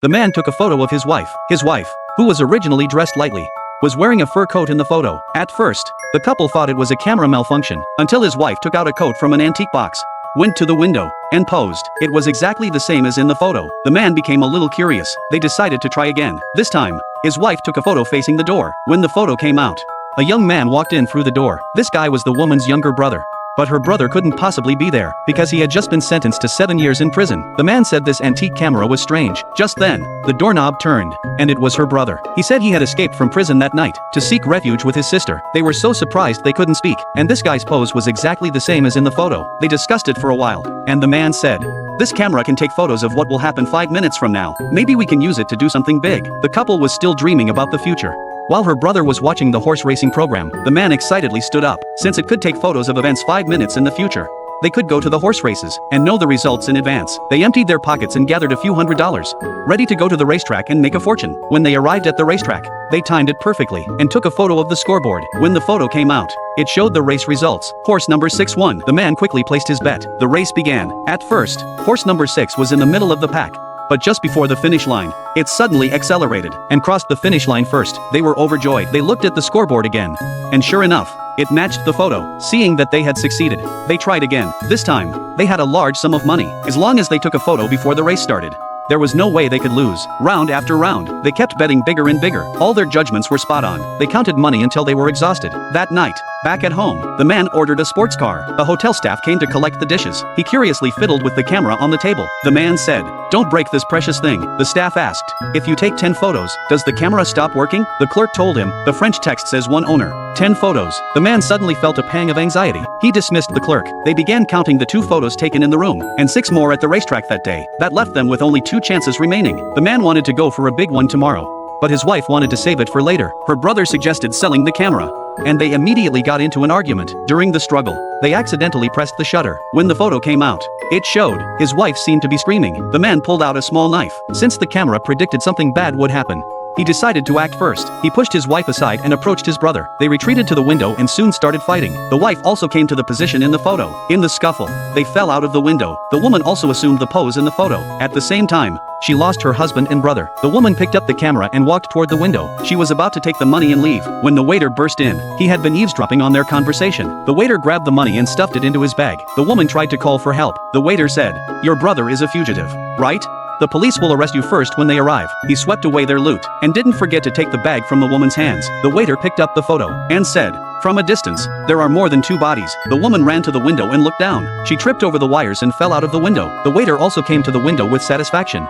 The man took a photo of his wife. His wife, who was originally dressed lightly, was wearing a fur coat in the photo. At first, the couple thought it was a camera malfunction, until his wife took out a coat from an antique box, went to the window, and posed. It was exactly the same as in the photo. The man became a little curious. They decided to try again. This time, his wife took a photo facing the door. When the photo came out, a young man walked in through the door. This guy was the woman's younger brother. But her brother couldn't possibly be there, because he had just been sentenced to 7 years in prison. The man said this antique camera was strange. Just then, the doorknob turned, and it was her brother. He said he had escaped from prison that night, to seek refuge with his sister. They were so surprised they couldn't speak, and this guy's pose was exactly the same as in the photo. They discussed it for a while, and the man said, "This camera can take photos of what will happen 5 minutes from now. Maybe we can use it to do something big." The couple was still dreaming about the future. While her brother was watching the horse racing program, the man excitedly stood up. Since it could take photos of events 5 minutes in the future, they could go to the horse races and know the results in advance. They emptied their pockets and gathered a few $100s, ready to go to the racetrack and make a fortune. When they arrived at the racetrack, they timed it perfectly and took a photo of the scoreboard. When the photo came out, it showed the race results. Horse number 6 won. The man quickly placed his bet. The race began. At first, horse number 6 was in the middle of the pack. But just before the finish line, it suddenly accelerated and crossed the finish line first. They were overjoyed. They looked at the scoreboard again, and sure enough, it matched the photo. Seeing that they had succeeded, they tried again. This time, they had a large sum of money. As long as they took a photo before the race started, there was no way they could lose. Round after round, they kept betting bigger and bigger. All their judgments were spot on. They counted money until they were exhausted. That night, back at home, the man ordered a sports car. The hotel staff came to collect the dishes. He curiously fiddled with the camera on the table. The man said, "Don't break this precious thing." The staff asked, "If you take 10 photos, does the camera stop working?" The clerk told him, "The French text says one owner, 10 photos." The man suddenly felt a pang of anxiety. He dismissed the clerk. They began counting the 2 photos taken in the room, and 6 more at the racetrack that day. That left them with only 2 chances remaining. The man wanted to go for a big one tomorrow, but his wife wanted to save it for later. Her brother suggested selling the camera, and they immediately got into an argument. During the struggle, they accidentally pressed the shutter. When the photo came out, it showed his wife seemed to be screaming. The man pulled out a small knife. Since the camera predicted something bad would happen, he decided to act first. He pushed his wife aside and approached his brother. They retreated to the window and soon started fighting. The wife also came to the position in the photo. In the scuffle, they fell out of the window. The woman also assumed the pose in the photo. At the same time, she lost her husband and brother. The woman picked up the camera and walked toward the window. She was about to take the money and leave when the waiter burst in. He had been eavesdropping on their conversation. The waiter grabbed the money and stuffed it into his bag. The woman tried to call for help. The waiter said, "Your brother is a fugitive, right? The police will arrest you first when they arrive." He swept away their loot and didn't forget to take the bag from the woman's hands. The waiter picked up the photo and said, "From a distance, there are more than 2 bodies." The woman ran to the window and looked down. She tripped over the wires and fell out of the window. The waiter also came to the window with satisfaction.